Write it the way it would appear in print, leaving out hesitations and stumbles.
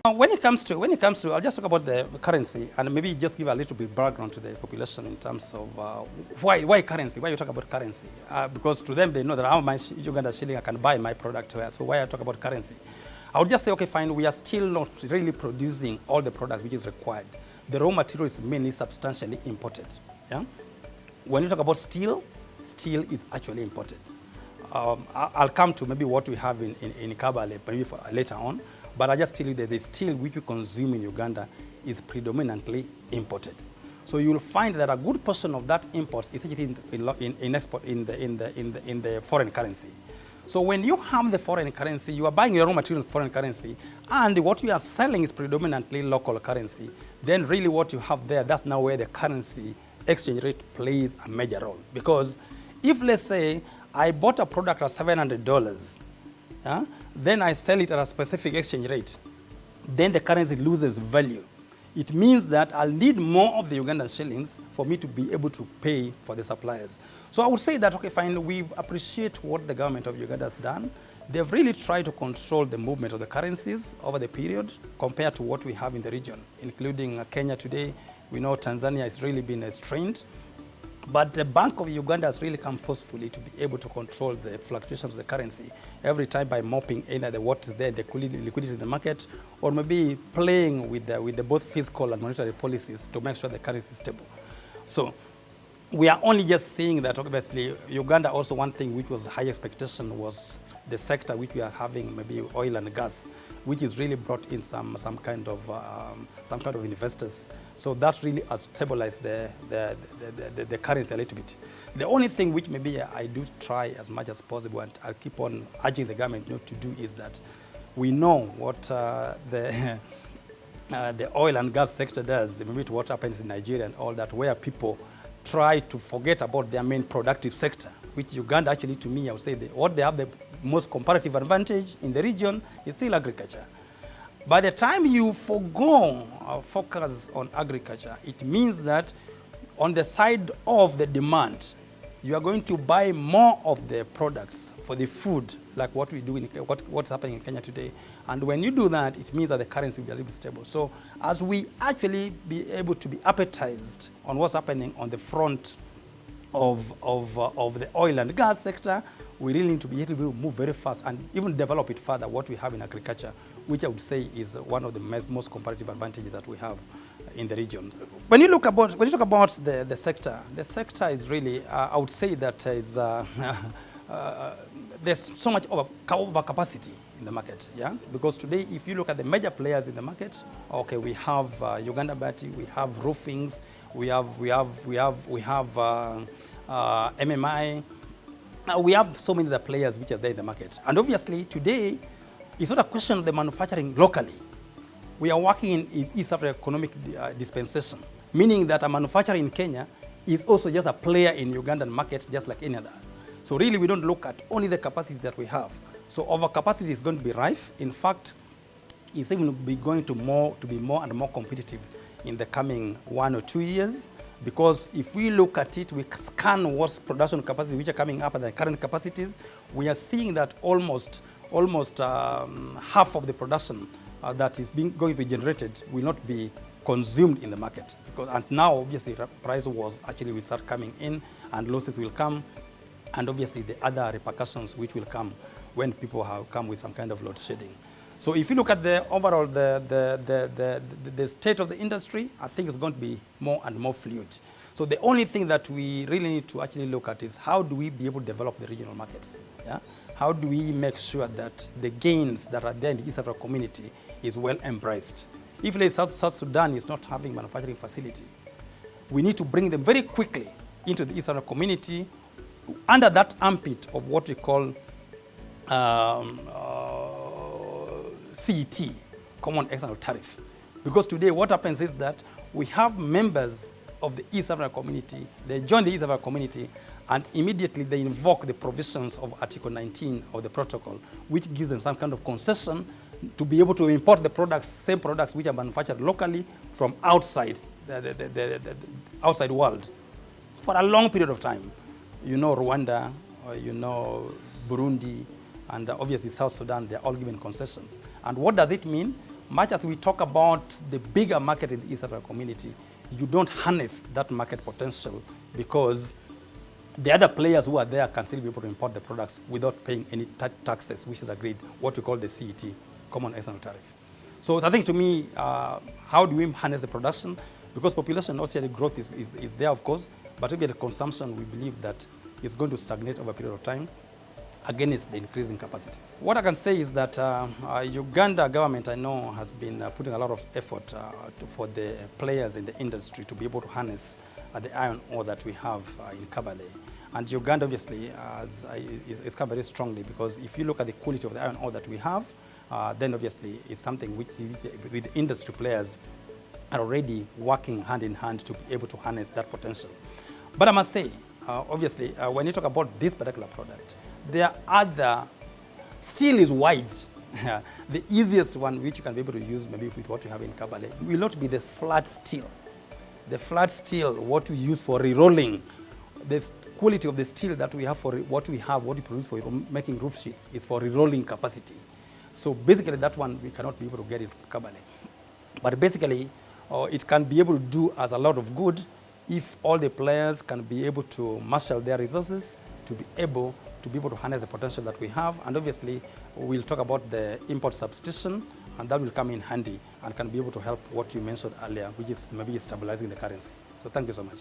I'll just talk about the currency and maybe just give a little bit background to the population in terms of why currency. Why you talk about currency? Because to them they know that how much Uganda shilling I can buy my product. So why I talk about currency? I would just say, okay, fine. We are still not really producing all the products which is required. The raw material is mainly substantially imported. Yeah. When you talk about steel, steel is actually imported. I'll come to maybe what we have in Kabale maybe later on. But I just tell you that the steel which we consume in Uganda is predominantly imported. So you will find that a good portion of that import is actually in export in the foreign currency. So when you have the foreign currency, you are buying your raw material in foreign currency, and what you are selling is predominantly local currency. Then really what you have there, that's now where the currency exchange rate plays a major role. Because if, let's say, I bought a product at $700, then I sell it at a specific exchange rate, then the currency loses value. It means that I'll need more of the Ugandan shillings for me to be able to pay for the suppliers. So I would say that, okay, fine, we appreciate what the government of Uganda has done. They've really tried to control the movement of the currencies over the period compared to what we have in the region, including Kenya today. We know Tanzania has really been strained. But the Bank of Uganda has really come forcefully to be able to control the fluctuations of the currency every time by mopping either what is there, the liquidity in the market, or maybe playing with the both fiscal and monetary policies to make sure the currency is stable. So we are only just seeing that obviously Uganda also one thing which was high expectation was the sector which we are having, maybe oil and gas, which is really brought in some kind of investors. So that really has stabilized the currency a little bit. The only thing which maybe I do try as much as possible, and I'll keep on urging the government not to do, is that we know what the oil and gas sector does, maybe to what happens in Nigeria and all that, where people try to forget about their main productive sector, which Uganda actually, to me, I would say what they have the most comparative advantage in the region is still agriculture. By the time you forgo focus on agriculture, it means that on the side of the demand, you are going to buy more of the products for the food, like what we do in what's happening in Kenya today. And when you do that, it means that the currency will be a little bit stable. So as we actually be able to be appetized on what's happening on the front of the oil and gas sector, we really need to be able to move very fast and even develop it further, what we have in agriculture, which I would say is one of the most comparative advantages that we have in the region. When you talk about the sector is really, I would say that is, there's so much overcapacity in the market, yeah? Because today, if you look at the major players in the market, okay, we have Uganda Baati, we have roofings, we have MMI. We have so many other players which are there in the market. And obviously today, it's not a question of the manufacturing locally. We are working in East African Economic Dispensation, meaning that a manufacturer in Kenya is also just a player in Ugandan market, just like any other. So really we don't look at only the capacity that we have. So overcapacity is going to be rife. In fact, it's even going to be more and more competitive in the coming 1 or 2 years. Because if we look at it, we scan what's production capacity which are coming up at the current capacities, we are seeing that almost half of the production that is going to be generated will not be consumed in the market. And now obviously price wars actually will start coming in and losses will come, and obviously the other repercussions which will come when people have come with some kind of load shedding. So if you look at the overall the state of the industry, I think it's going to be more and more fluid. So the only thing that we really need to actually look at is how do we be able to develop the regional markets? Yeah? How do we make sure that the gains that are there in the East African community is well embraced? If like South Sudan is not having manufacturing facility, we need to bring them very quickly into the East African community under that armpit of what we call CET, Common External Tariff. Because today what happens is that we have members of the East African community, they join the East African community, and immediately they invoke the provisions of Article 19 of the protocol, which gives them some kind of concession to be able to import the products, same products which are manufactured locally from outside the outside world for a long period of time. You know Rwanda, or you know Burundi, and obviously South Sudan, they're all given concessions. And what does it mean? much as we talk about the bigger market in the East African community, you don't harness that market potential because the other players who are there can still be able to import the products without paying any taxes, which is agreed, what we call the CET, Common External Tariff. So I think to me, how do we harness the production? Because population, also the growth is there, of course, but if the consumption, we believe that it's going to stagnate over a period of time against the increasing capacities. What I can say is that Uganda government, I know, has been putting a lot of effort for the players in the industry to be able to harness the iron ore that we have in Kabale. And Uganda obviously is come very strongly, because if you look at the quality of the iron ore that we have, then obviously it's something which with the industry players are already working hand in hand to be able to harness that potential. But I must say, obviously, when you talk about this particular product, there are other, steel is wide. The easiest one which you can be able to use maybe with what you have in Kabale will not be the flat steel. The flat steel, what we use for re-rolling, the quality of the steel that we have for what we produce for making roof sheets is for re-rolling capacity. So basically that one we cannot be able to get it from Kabale. But basically it can be able to do us a lot of good if all the players can be able to marshal their resources to be able to harness the potential that we have. And obviously we'll talk about the import substitution, and that will come in handy and can be able to help what you mentioned earlier, which is maybe stabilizing the currency. So thank you so much.